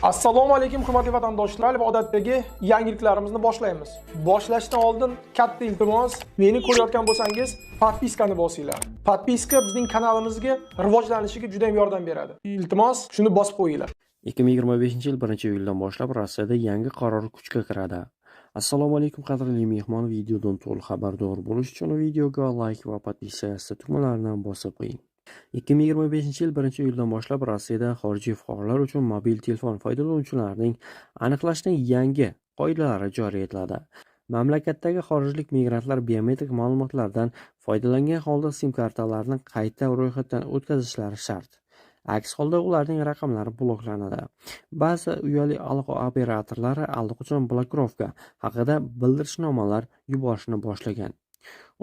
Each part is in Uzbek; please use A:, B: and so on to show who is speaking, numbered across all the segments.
A: Assalomu alaykum hurmatli vatandoshlar va odatdagi yangiliklarimizni boshlaymiz. Boshlashdan oldin katta iltimos, meni ko'rayotgan bo'lsangiz, podpiskani bosinglar. Podpiska bizning kanalimizga rivojlanishiga juda ham yordam beradi. Iltimos, shuni bosib qo'yinglar.
B: 2025-yil 1-iyuldan boshlab Rossiyada yangi qaror kuchga kiradi. Assalomu alaykum qadrli mehmon, videodan to'liq xabardor bo'lish uchun videoga like va podpiska tugmalarini bosib qo'ying. 2025-yil 1-iyuldan boshlab Rossiyada xorijiy fuqarolar uchun mobil telefon foydalanuvchilarining aniqlashning yangi qoidalari joriy etiladi. Mamlakatdagi xorijlik migrantlar biometrik ma'lumotlardan foydalangan holda sim kartalarni qayta ro'yxatdan o'tkazishlari shart. Aks holda ularning raqamlari bloklanadi. Ba'zi uyali aloqa operatorlari allaqachon blokirovka haqida bildirishnomalar yuborishni boshlagan.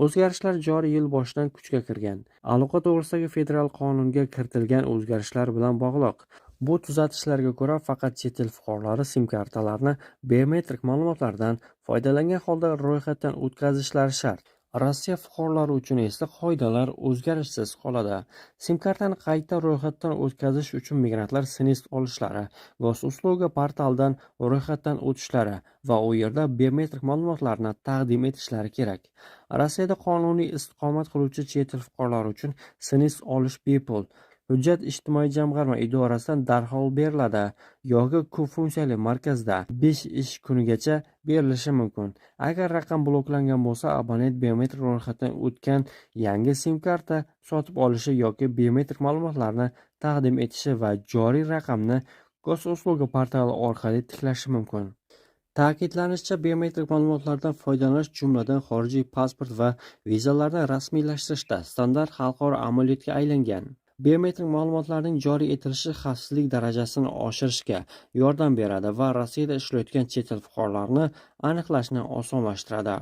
B: O'zgarishlar joriy yil boshidan kuchga kirgan. Aloqa to'g'risidagi federal qonunga kiritilgan o'zgarishlar bilan bog'liq. Bu tuzatishlarga ko'ra, faqat chet el fuqarolari sim kartalarni biometrik ma'lumotlardan foydalangan holda ro'yxatdan o'tkazishlari shart. Rossiya fuqarolari uchun esa qoidalar o'zgarishsiz qoladi. Sim kartani qayta ro'yxatdan o'tkazish uchun migrantlar SNIS olishlari, Gosusluga portaldan ro'yxatdan o'tishlari va u yerda biometrik ma'lumotlarni taqdim etishlari kerak. Rossiyada qonuniy istiqomat qiluvchi chet el fuqarolari uchun SNIS olish bepul. Hujjat ijtimoiy jamg'arma idorasidan darhol beriladi yoki ko'p funksiyali markazda 5 ish kunigacha berilishi mumkin. Agar raqam bloklangan bo'lsa, abonent biometrik ro'yxatdan o'tgan yangi sim karta sotib olishi yoki biometrik ma'lumotlarni taqdim etishi va joriy raqamni Gosusluga portali orqali tiklashi mumkin. Ta'kidlanishicha, biometrik ma'lumotlardan foydalanish, jumladan xorijiy pasport va vizalarni rasmiylashtirishda standart xalqaro amaliyotga aylangan. Biometrik ma'lumotlarning joriy etilishi xavfsizlik darajasini oshirishga yordam beradi va Rossiyada ishlayotgan chet el fuqarolarini aniqlashni osonlashtiradi.